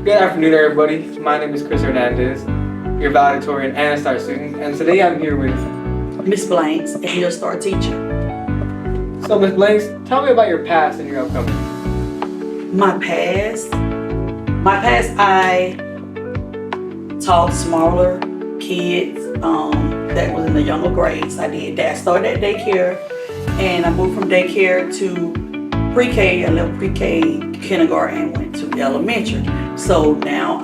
Good afternoon, everybody. My name is Chris Hernandez, your valedictorian and a STAR student, and today I'm here with Miss Blanks, and your STAR teacher. So, Miss Blanks, tell me about your past and your upcoming. My past, I taught smaller kids that was in the younger grades. I did that. I started at daycare, and I moved from daycare to pre-K. I left pre-K, kindergarten, and went to elementary. So now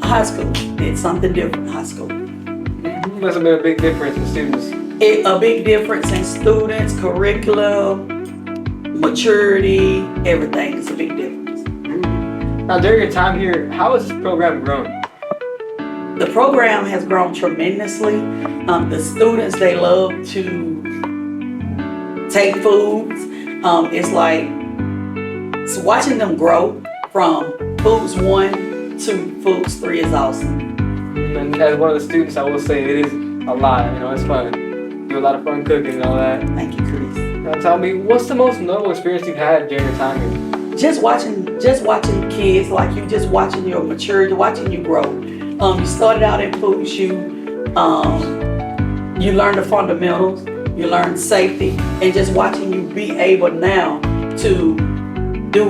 high school. Did something different in high school. Must have been a big difference in students. A big difference in students, curriculum, maturity, everything. It's a big difference. Now, during your time here, how has this program grown? The program has grown tremendously. The students, they love to take foods. It's like watching them grow from Foods 1 to Foods 3 is awesome. And as one of the students, I will say it is a lot. You know, it's fun. Do a lot of fun cooking and all that. Thank you, Chris. Now, tell me, what's the most notable experience you've had during your time here? Just watching kids, like you, just watching your maturity, watching you grow. You started out in Foods, you learned the fundamentals, you learned safety, and just watching you be able now to do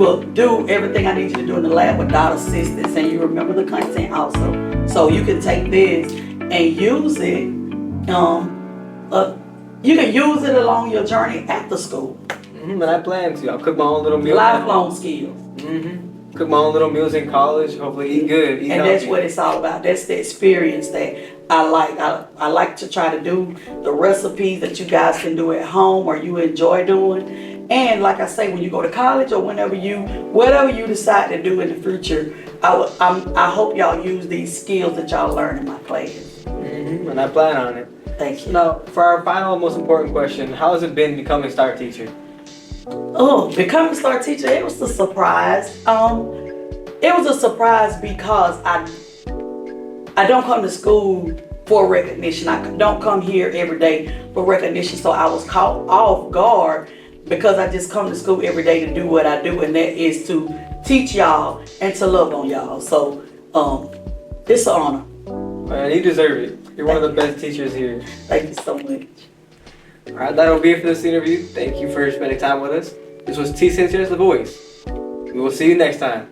everything I need you to do in the lab without assistance, and you remember the content also. So you can take this and use it. You can use it along your journey after school. And I plan to. I'll cook my own little meals. Lifelong skills. Cook my own little meals in college. Hopefully, eat good. Eat and healthy. That's what it's all about. That's the experience that I like. I like to try to do the recipes that you guys can do at home or you enjoy doing. And like I say, when you go to college or whatever you decide to do in the future, I hope y'all use these skills that y'all learn in my class. And I plan on it. Thank you. Now, for our final, most important question, how has it been becoming STAR teacher? Oh, becoming STAR teacher, it was a surprise. It was a surprise because I don't come to school for recognition. I don't come here every day for recognition. So I was caught off guard because I just come to school every day to do what I do, and that is to teach y'all and to love on y'all. So it's an honor. And you deserve it. You're one of the best teachers here. Thank you so much. All right, that'll be it for this interview. Thank you for spending time with us. This was T. Sanchez, The Voice. We will see you next time.